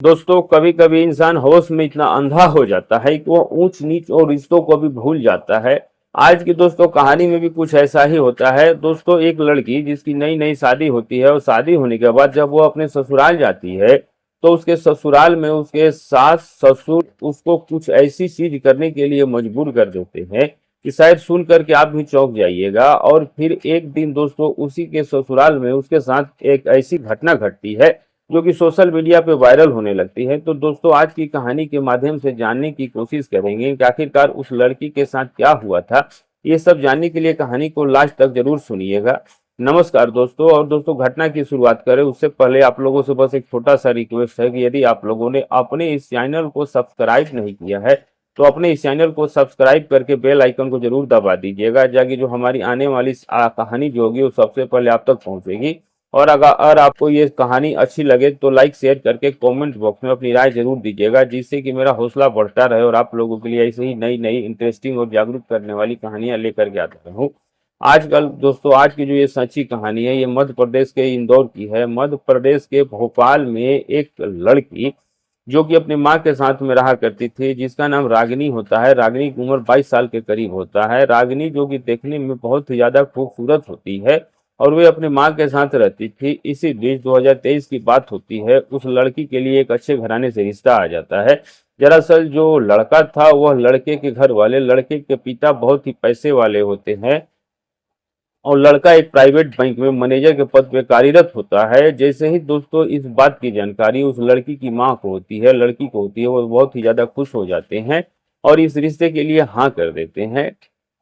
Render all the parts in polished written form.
दोस्तों कभी कभी इंसान होश में इतना अंधा हो जाता है कि वो ऊंच नीच और रिश्तों को भी भूल जाता है। आज की दोस्तों कहानी में भी कुछ ऐसा ही होता है। दोस्तों एक लड़की जिसकी नई नई शादी होती है और शादी होने के बाद जब वो अपने ससुराल जाती है तो उसके ससुराल में उसके सास ससुर उसको कुछ ऐसी चीज करने के लिए मजबूर कर देते हैं कि शायद सुन करके आप भी चौंक जाइएगा। और फिर एक दिन दोस्तों उसी के ससुराल में उसके साथ एक ऐसी घटना घटती है जो कि सोशल मीडिया पे वायरल होने लगती है। तो दोस्तों आज की कहानी के माध्यम से जानने की कोशिश करेंगे कि आखिरकार उस लड़की के साथ क्या हुआ था। ये सब जानने के लिए कहानी को लास्ट तक जरूर सुनिएगा। नमस्कार दोस्तों। और दोस्तों घटना की शुरुआत करें उससे पहले आप लोगों से बस एक छोटा सा रिक्वेस्ट है कि यदि आप लोगों ने अपने इस चैनल को सब्सक्राइब नहीं किया है तो अपने इस चैनल को सब्सक्राइब करके बेल आइकन को जरूर दबा दीजिएगा, ताकि जो हमारी आने वाली कहानी जो होगी वो सबसे पहले आप तक पहुंचेगी। और अगर आपको ये कहानी अच्छी लगे तो लाइक शेयर करके कमेंट बॉक्स में अपनी राय जरूर दीजिएगा, जिससे कि मेरा हौसला बढ़ता रहे और आप लोगों के लिए ऐसे ही नई नई इंटरेस्टिंग और जागरूक करने वाली कहानियां लेकर के आता रहूं। आजकल दोस्तों आज की जो ये सच्ची कहानी है ये मध्य प्रदेश के इंदौर की है। मध्य प्रदेश के भोपाल में एक लड़की जो कि अपनी माँ के साथ में रहा करती थी, जिसका नाम रागिनी होता है। रागिनी की उम्र 22 साल के करीब होता है। रागिनी जो कि देखने में बहुत ही ज्यादा खूबसूरत होती है और वे अपनी माँ के साथ रहती थी। इसी बीच 2023 की बात होती है। उस लड़की के लिए एक अच्छे घराने से रिश्ता आ जाता है। दरअसल जो लड़का था वह लड़के के घर वाले, लड़के के पिता बहुत ही पैसे वाले होते हैं और लड़का एक प्राइवेट बैंक में मैनेजर के पद पे कार्यरत होता है। जैसे ही दोस्तों इस बात की जानकारी उस लड़की की माँ को होती है, लड़की को होती है, वो बहुत ही ज्यादा खुश हो जाते हैं और इस रिश्ते के लिए हाँ कर देते हैं।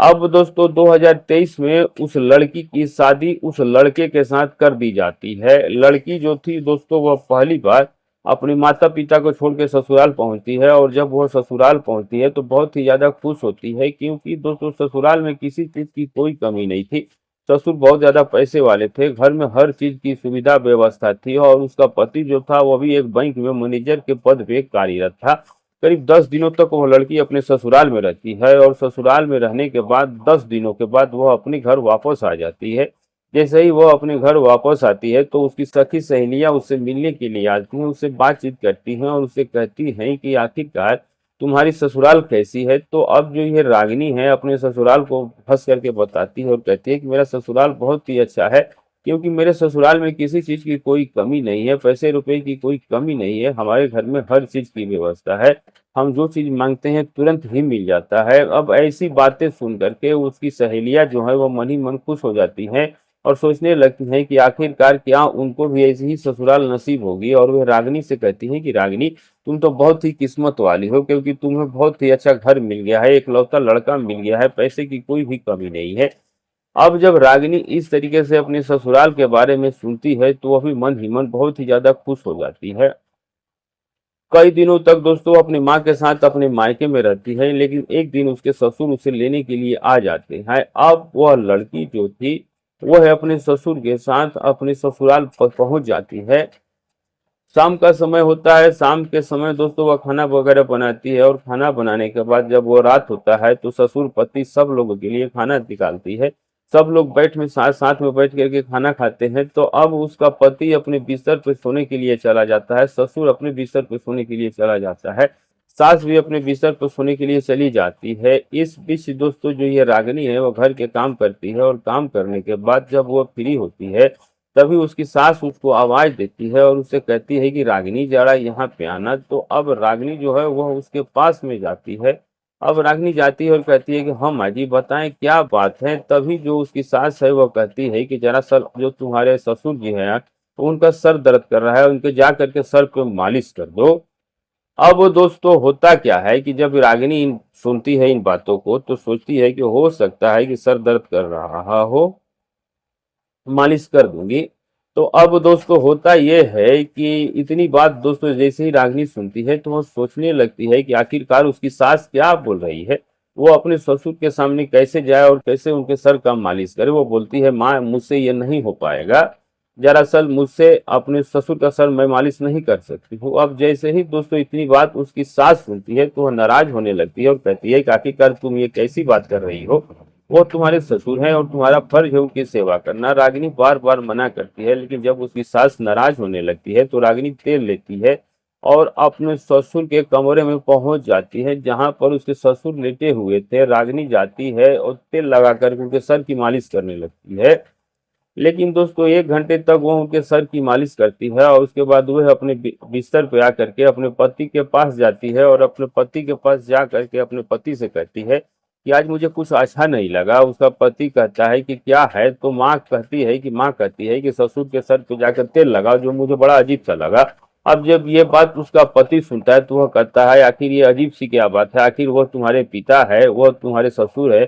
अब दोस्तों 2023 में उस लड़की की शादी उस लड़के के साथ कर दी जाती है। लड़की जो थी दोस्तों वह पहली बार अपने माता पिता को छोड़ के ससुराल पहुंचती है और जब वह ससुराल पहुंचती है तो बहुत ही ज्यादा खुश होती है, क्योंकि दोस्तों ससुराल में किसी चीज की कोई कमी नहीं थी। ससुर बहुत ज्यादा पैसे वाले थे, घर में हर चीज की सुविधा व्यवस्था थी और उसका पति जो था वो भी एक बैंक में मैनेजर के पद पे कार्यरत था। करीब 10 दिनों तक वह लड़की अपने ससुराल में रहती है और ससुराल में रहने के बाद 10 दिनों के बाद वह अपने घर वापस आ जाती है। जैसे ही वह अपने घर वापस आती है तो उसकी सखी सहेलियां उससे मिलने के लिए आती हैं, उससे बातचीत करती हैं और उससे कहती हैं कि आखिरकार तुम्हारी ससुराल कैसी है। तो अब जो ये रागिनी है अपने ससुराल को फंस करके बताती है और कहती है कि मेरा ससुराल बहुत ही अच्छा है, क्योंकि मेरे ससुराल में किसी चीज की कोई कमी नहीं है, पैसे रुपए की कोई कमी नहीं है, हमारे घर में हर चीज की व्यवस्था है, हम जो चीज मांगते हैं तुरंत ही मिल जाता है। अब ऐसी बातें सुन करके उसकी सहेलियां जो है वो मन ही मन खुश हो जाती हैं और सोचने लगती हैं कि आखिरकार क्या उनको भी ऐसी ही ससुराल नसीब होगी। और वे रागिनी से कहती हैं कि रागिनी तुम तो बहुत ही किस्मत वाली हो, क्योंकि तुम्हें बहुत ही अच्छा घर मिल गया है, एक लौता लड़का मिल गया है, पैसे की कोई भी कमी नहीं है। अब जब रागिनी इस तरीके से अपने ससुराल के बारे में सुनती है तो वह भी मन ही मन बहुत ही ज्यादा खुश हो जाती है। कई दिनों तक दोस्तों अपनी माँ के साथ अपने मायके में रहती है, लेकिन एक दिन उसके ससुर उसे लेने के लिए आ जाते हैं। अब वह लड़की जो थी वह अपने ससुर के साथ अपने ससुराल पर पहुंच जाती है। शाम का समय होता है। शाम के समय दोस्तों वह खाना वगैरह बनाती है और खाना बनाने के बाद जब वो रात होता है तो ससुर पति सब लोगों के लिए खाना निकालती है। सब लोग बैठ में साथ साथ में बैठ करके खाना खाते हैं। तो अब उसका पति अपने बिस्तर पे सोने के लिए चला जाता है, ससुर अपने बिस्तर पे सोने के लिए चला जाता है, सास भी अपने बिस्तर पर सोने के लिए चली जाती है। इस बीच दोस्तों जो ये रागिनी है वो घर के काम करती है और काम करने के बाद जब वो फ्री होती है तभी उसकी सास उसको आवाज देती है और उससे कहती है कि रागिनी जरा यहाँ पे आना। तो अब रागिनी जो है वह उसके पास में जाती है। अब रागिनी जाती है और कहती है कि हाँ माँ जी बताएं क्या बात है। तभी जो उसकी सास है वो कहती है कि जरा सर जो तुम्हारे ससुर जी हैं तो उनका सर दर्द कर रहा है, उनके जा करके सर पे मालिश कर दो। अब दोस्तों होता क्या है कि जब रागिनी सुनती है इन बातों को तो सोचती है कि हो सकता है कि सर दर्द कर रहा हो, मालिश कर दूंगी। तो अब दोस्तों होता यह है कि इतनी बात दोस्तों जैसे ही रागिनी सुनती है तो वो सोचने लगती है कि आखिरकार उसकी सास क्या बोल रही है, वो अपने ससुर के सामने कैसे जाए और कैसे उनके सर का मालिश करे। वो बोलती है माँ मुझसे ये नहीं हो पाएगा, दरअसल मुझसे अपने ससुर का सर मैं मालिश नहीं कर सकती हूँ। अब जैसे ही दोस्तों इतनी बात उसकी सास सुनती है तो वह नाराज होने लगती है और कहती है कि आखिरकार तुम ये कैसी बात कर रही हो, वो तुम्हारे ससुर हैं और तुम्हारा फर्ज है उनकी सेवा करना। रागिनी बार बार मना करती है, लेकिन जब उसकी सास नाराज होने लगती है तो रागिनी तेल लेती है और अपने ससुर के कमरे में पहुंच जाती है, जहां पर उसके ससुर लेटे हुए थे। रागिनी जाती है और तेल लगा कर उनके सर की मालिश करने लगती है। लेकिन दोस्तों 1 घंटे तक वो उनके सर की मालिश करती है और उसके बाद वह अपने बिस्तर पे आकर के अपने पति के पास जाती है और अपने पति के पास जा करके अपने पति से कहती है कि आज मुझे कुछ अच्छा नहीं लगा। उसका पति कहता है कि क्या है, तो माँ कहती है कि ससुर के सर पे जाकर तेल लगाओ, जो मुझे बड़ा अजीब सा लगा। अब जब ये बात उसका पति सुनता है तो वह कहता है आखिर ये अजीब सी क्या बात है, आखिर वह तुम्हारे पिता है, वह तुम्हारे ससुर है,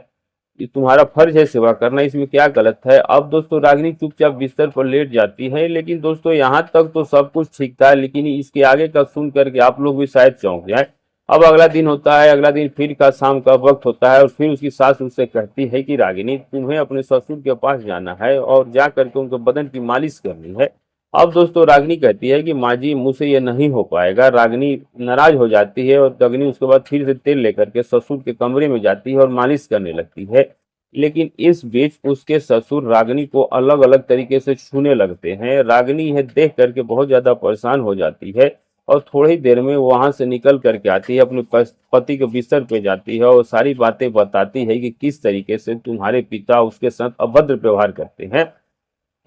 ये तुम्हारा फर्ज है सेवा करना, इसमें क्या गलत है। अब दोस्तों रागिनी चुपचाप बिस्तर पर लेट जाती है। लेकिन दोस्तों यहाँ तक तो सब कुछ ठीक था, लेकिन इसके आगे का सुन करके आप लोग भी शायद चौंक जाए। अब अगला दिन होता है, अगला दिन फिर का शाम का वक्त होता है और फिर उसकी सास उससे कहती है कि रागिनी तुम्हें अपने ससुर के पास जाना है और जा करके उनके बदन की मालिश करनी है। अब दोस्तों रागिनी कहती है कि माँ जी मुझसे ये नहीं हो पाएगा। रागिनी नाराज हो जाती है और रागिनी उसके बाद फिर से तेल लेकर के ससुर के कमरे में जाती है और मालिश करने लगती है। लेकिन इस बीच उसके ससुर रागिनी को अलग अलग तरीके से छूने लगते हैं। रागिनी यह देख करके बहुत ज्यादा परेशान हो जाती है और थोड़ी देर में वहां से निकल करके आती है, अपने पति के बिस्तर पे जाती है और सारी बातें बताती है कि किस तरीके से तुम्हारे पिता उसके साथ अभद्र व्यवहार करते हैं।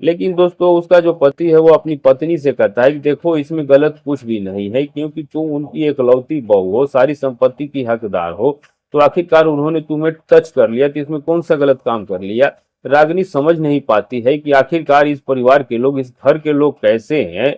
लेकिन दोस्तों उसका जो पति है वो अपनी पत्नी से कहता है कि देखो इसमें गलत कुछ भी नहीं है, क्योंकि तुम उनकी एकलौती बहू हो, सारी संपत्ति की हकदार हो, तो आखिरकार उन्होंने तुम्हें टच कर लिया तो इसमें कौन सा गलत काम कर लिया। रागिनी समझ नहीं पाती है कि आखिरकार इस परिवार के लोग, इस घर के लोग कैसे हैं,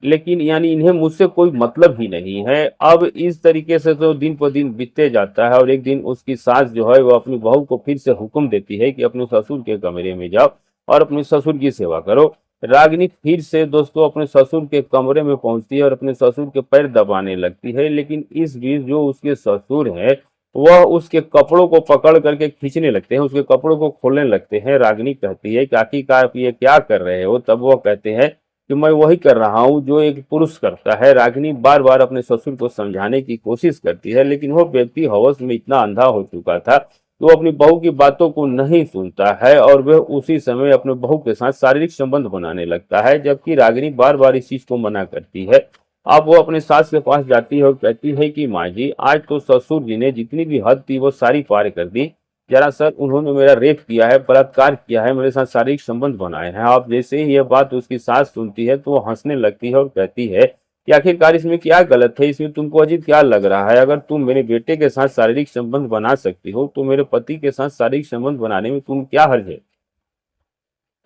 लेकिन यानी इन्हें मुझसे कोई मतलब ही नहीं है। अब इस तरीके से तो दिन पर दिन बीतते जाता है और एक दिन उसकी सास जो है वो अपनी बहू को फिर से हुक्म देती है कि अपने ससुर के कमरे में जाओ और अपने ससुर की सेवा करो। रागिनी फिर से दोस्तों अपने ससुर के कमरे में पहुंचती है और अपने ससुर के पैर दबाने लगती है। लेकिन इस बीच जो उसके ससुर हैं वह उसके कपड़ों को पकड़ करके खींचने लगते हैं, उसके कपड़ों को खोलने लगते हैं। रागिनी कहती है कि आखिरकार आप ये क्या कर रहे हो, तब वह कहते हैं कि मैं वही कर रहा हूँ जो एक पुरुष करता है। रागिनी बार बार अपने ससुर को समझाने की कोशिश करती है, लेकिन वो व्यक्ति हवस में इतना अंधा हो चुका था कि वो अपनी बहू की बातों को नहीं सुनता है और वह उसी समय अपने बहू के साथ शारीरिक संबंध बनाने लगता है, जबकि रागिनी बार बार इस चीज को मना करती है। अब वो अपने सास के पास जाती है और कहती है कि माँ जी आज तो ससुर जी ने जितनी भी हद थी वो सारी पार कर दी। दरअसल उन्होंने मेरा रेप किया है, बलात्कार किया है, मेरे साथ शारीरिक संबंध बनाए हैं। अब जैसे ही यह बात उसकी सास सुनती है तो वो हंसने लगती है और कहती है कि आखिरकार इसमें क्या गलत है, इसमें तुमको अजीब क्या लग रहा है। अगर तुम मेरे बेटे के साथ शारीरिक संबंध बना सकती हो तो मेरे पति के साथ शारीरिक संबंध बनाने में तुम क्या हर्ज है।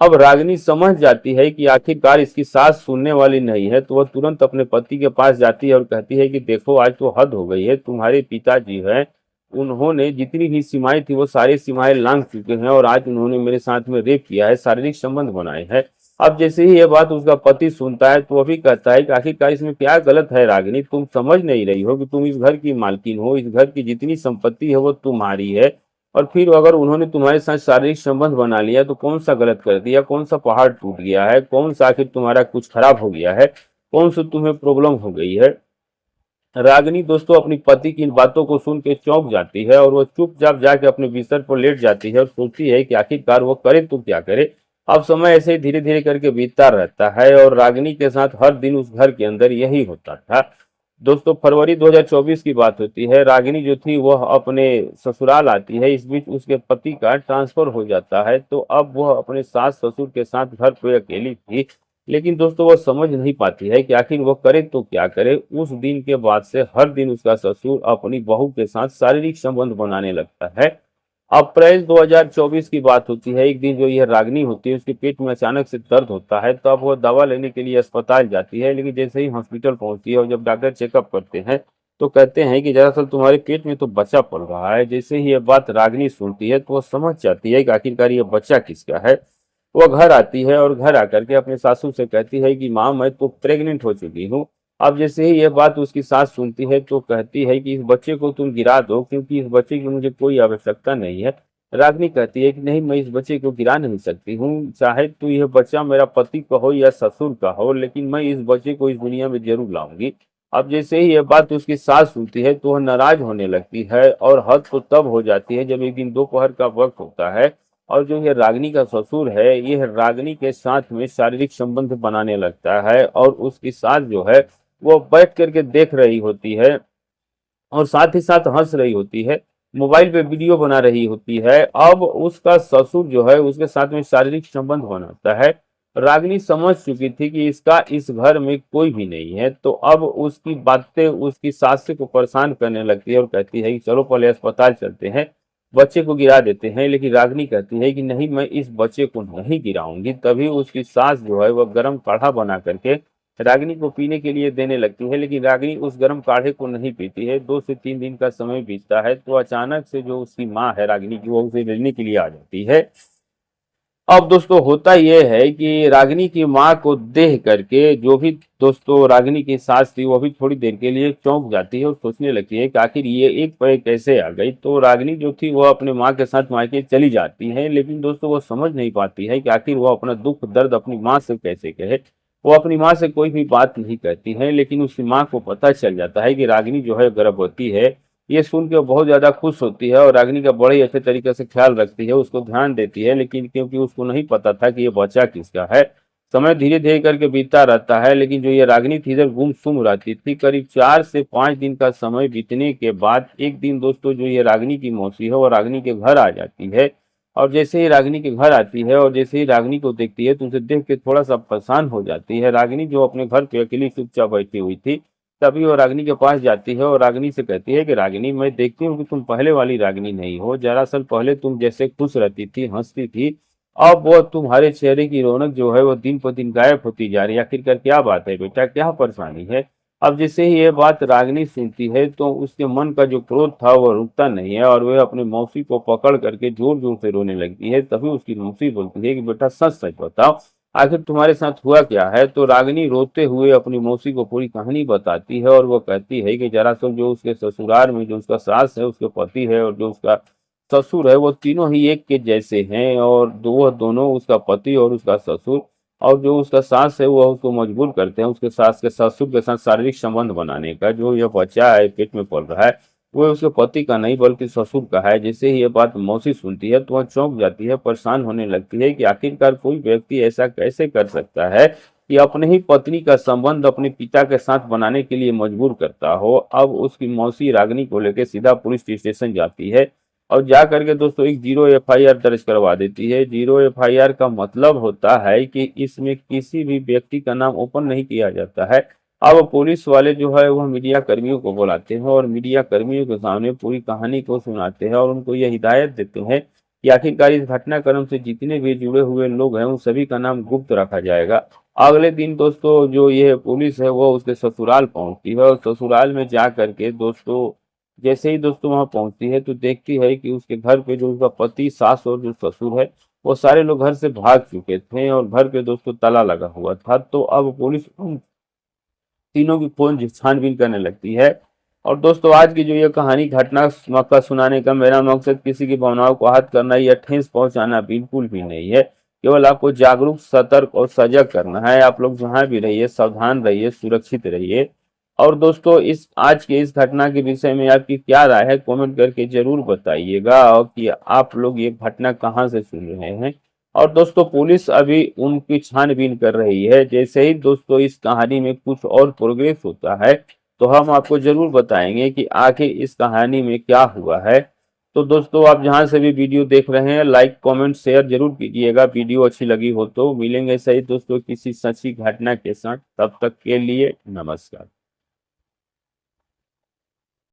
अब रागिनी समझ जाती है कि आखिरकार इसकी सास सुनने वाली नहीं है, तो वह तुरंत अपने पति के पास जाती है और कहती है कि देखो आज तो हद हो गई है, तुम्हारे पिताजी हैं, उन्होंने जितनी भी सीमाएं थी वो सारी सीमाएं लांघ चुके हैं और आज उन्होंने मेरे साथ में रेप किया है, शारीरिक संबंध बनाए हैं। अब जैसे ही ये बात उसका पति सुनता है तो वह भी कहता है कि आखिरकार इसमें क्या गलत है रागिनी, तुम समझ नहीं रही हो कि तुम इस घर की मालकिन हो, इस घर की जितनी संपत्ति है वो तुम्हारी है, और फिर अगर उन्होंने तुम्हारे साथ शारीरिक संबंध बना लिया तो कौन सा गलत कर दिया, कौन सा पहाड़ टूट गया है, कौन सा आखिर तुम्हारा कुछ खराब हो गया है, कौन सा तुम्हें प्रॉब्लम हो गई है। रागिनी दोस्तों अपनी पति की इन बातों को सुन के चौंक जाती है और वो चुपचाप जाके अपने बिस्तर पर लेट जाती है और सोचती है कि आखिरकार वो करे तो क्या करे। अब समय ऐसे ही धीरे धीरे करके बीतता रहता है और रागिनी के साथ हर दिन उस घर के अंदर यही होता था। दोस्तों फरवरी 2024 की बात होती है। रागिनी जो थी वह अपने ससुराल आती है। इस बीच उसके पति का ट्रांसफर हो जाता है, तो अब वह अपने सास ससुर के साथ घर पे अकेली थी। लेकिन दोस्तों वह समझ नहीं पाती है कि आखिर वह करे तो क्या करे। उस दिन के बाद से हर दिन उसका ससुर अपनी बहू के साथ शारीरिक संबंध बनाने लगता है। अप्रैल 2024 की बात होती है। एक दिन जो यह रागिनी होती है उसके पेट में अचानक से दर्द होता है, तो अब वह दवा लेने के लिए अस्पताल जाती है। लेकिन जैसे ही हॉस्पिटल पहुंचती है और जब डॉक्टर चेकअप करते हैं तो कहते हैं कि दरअसल तुम्हारे पेट में तो बच्चा पल रहा है। जैसे ही यह बात रागिनी सुनती है तो वह समझ जाती है कि आखिरकार ये बच्चा किसका है। वह घर आती है और घर आकर के अपने सासू से कहती है कि माँ मैं तो प्रेग्नेंट हो चुकी हूँ। अब जैसे ही यह बात उसकी सास सुनती है तो कहती है कि इस बच्चे को तुम गिरा दो, क्योंकि इस बच्चे की मुझे कोई आवश्यकता नहीं है। रागिनी कहती है कि नहीं, मैं इस बच्चे को गिरा नहीं सकती हूँ, चाहे तो यह बच्चा मेरा पति का हो या ससुर का हो, लेकिन मैं इस बच्चे को इस दुनिया में जरूर लाऊंगी। अब जैसे ही यह बात उसकी सास सुनती है तो वह नाराज होने लगती है और हद तो तब हो जाती है जब एक दिन दोपहर का वक्त होता है और जो ये रागिनी का ससुर है यह रागिनी के साथ में शारीरिक संबंध बनाने लगता है और उसकी सास जो है वो बैठ करके देख रही होती है और साथ ही साथ हंस रही होती है, मोबाइल पे वीडियो बना रही होती है। अब उसका ससुर जो है उसके साथ में शारीरिक संबंध बनाता है। रागिनी समझ चुकी थी कि इसका इस घर में कोई भी नहीं है, तो अब उसकी बातें उसकी सास को परेशान करने लगती है और कहती है कि चलो पहले अस्पताल चलते हैं, बच्चे को गिरा देते हैं। लेकिन रागिनी कहती है कि नहीं, मैं इस बच्चे को नहीं गिराऊंगी। तभी उसकी सास जो है वह गर्म काढ़ा बना करके रागिनी को पीने के लिए देने लगती है, लेकिन रागिनी उस गर्म काढ़े को नहीं पीती है। 2 से 3 दिन का समय बीतता है तो अचानक से जो उसकी माँ है रागिनी की, वो उसे लेने के लिए आ जाती है। अब दोस्तों होता यह है कि रागिनी की माँ को देख करके जो भी दोस्तों रागिनी की सास थी वो भी थोड़ी देर के लिए चौंक जाती है और सोचने लगती है कि आखिर ये एक पे कैसे आ गई। तो रागिनी जो थी वो अपने माँ के साथ मायके चली जाती है, लेकिन दोस्तों वो समझ नहीं पाती है कि आखिर वो अपना दुख दर्द अपनी माँ से कैसे कहे। वो अपनी माँ से कोई भी बात नहीं कहती है, लेकिन उसकी माँ को पता चल जाता है कि रागिनी जो है गर्भवती है। ये सुन के वो बहुत ज्यादा खुश होती है और रागिनी का बड़े ही अच्छे तरीके से ख्याल रखती है, उसको ध्यान देती है। लेकिन क्योंकि उसको नहीं पता था कि ये बच्चा किसका है, समय धीरे धीरे करके बीतता रहता है। लेकिन जो ये रागिनी थी इधर गुमसुम रहती थी। करीब 4 से 5 दिन का समय बीतने के बाद एक दिन दोस्तों जो ये रागिनी की मौसी है वो रागिनी के घर आ जाती है। और जैसे ही रागिनी के घर आती है और जैसे ही रागिनी को देखती है तो उसे देख के थोड़ा सा परेशान हो जाती है। रागिनी जो अपने घर पे अकेली चुपचाप बैठी हुई थी, तभी वो रागिनी के पास जाती है और रागिनी से कहती है कि रागिनी, मैं देखती हूँ कि तुम पहले वाली रागिनी नहीं हो। दरअसल पहले तुम जैसे खुश रहती थी, हंसती थी, अब वो तुम्हारे चेहरे की रौनक जो है वो दिन पर दिन गायब होती जा रही है। आखिरकार क्या बात है बेटा, क्या परेशानी है? अब जैसे ही ये बात रागिनी सुनती है तो उसके मन का जो क्रोध था वो रुकता नहीं है और वह अपनी मौसी को पकड़ करके जोर जोर से रोने लगती है। तभी उसकी मौसी बोलती है कि बेटा सच सच बताओ, आखिर तुम्हारे साथ हुआ क्या है? तो रागिनी रोते हुए अपनी मौसी को पूरी कहानी बताती है और वो कहती है कि दरअसल जो उसके ससुराल में जो उसका सास है, उसके पति है और जो उसका ससुर है, वो तीनों ही एक के जैसे हैं। और वह दोनों, उसका पति और उसका ससुर और जो उसका सास है, वह उसको मजबूर करते हैं उसके सास के ससुर के साथ शारीरिक संबंध बनाने का। जो यह बच्चा है पेट में पल रहा है वो उसके पति का नहीं बल्कि ससुर का है। जैसे ही ये बात मौसी सुनती है तो वह चौंक जाती है, परेशान होने लगती है कि आखिरकार कोई व्यक्ति ऐसा कैसे कर सकता है कि अपने ही पत्नी का संबंध अपने पिता के साथ बनाने के लिए मजबूर करता हो। अब उसकी मौसी रागिनी को लेकर सीधा पुलिस स्टेशन जाती है और जा करके दोस्तों एक 0 FIR दर्ज करवा देती है। 0 FIR का मतलब होता है कि इसमें किसी भी व्यक्ति का नाम ओपन नहीं किया जाता है। अब पुलिस वाले जो है वह मीडिया कर्मियों को बुलाते हैं और मीडिया कर्मियों के सामने पूरी कहानी को सुनाते हैं और उनको यह हिदायत देते हैं कि आखिरकार इस घटनाक्रम से जितने भी जुड़े हुए लोग हैं उन सभी का नाम गुप्त रखा जाएगा। अगले दिन दोस्तों जो ये पुलिस है वो उसके ससुराल पहुंचती है और ससुराल में जा करके दोस्तों जैसे ही दोस्तों वहां पहुंचती है तो देखती है कि उसके घर पे जो उसका पति, सास और जो ससुर है वो सारे लोग घर से भाग चुके थे और घर पे दोस्तों ताला लगा हुआ था। तो अब पुलिस उन तीनों की खोज छानबीन करने लगती है। और दोस्तों आज की जो ये कहानी घटना का सुनाने का मेरा मकसद किसी की भावनाओं को आहत करना या ठेस पहुंचाना बिल्कुल भी नहीं है। केवल आपको जागरूक, सतर्क और सजग करना है। आप लोग जहां भी रहिए सावधान रहिए, सुरक्षित रहिए। और दोस्तों इस आज के इस घटना के विषय में आपकी क्या राय है कमेंट करके जरूर बताइएगा और कि आप लोग ये घटना कहाँ से सुन रहे हैं। और दोस्तों पुलिस अभी उनकी छानबीन कर रही है। जैसे ही दोस्तों इस कहानी में कुछ और प्रोग्रेस होता है तो हम आपको जरूर बताएंगे कि आगे इस कहानी में क्या हुआ है। तो दोस्तों आप जहां से भी वीडियो देख रहे हैं लाइक कमेंट शेयर जरूर कीजिएगा। वीडियो अच्छी लगी हो तो मिलेंगे सही दोस्तों किसी सच्ची घटना के साथ। तब तक के लिए नमस्कार।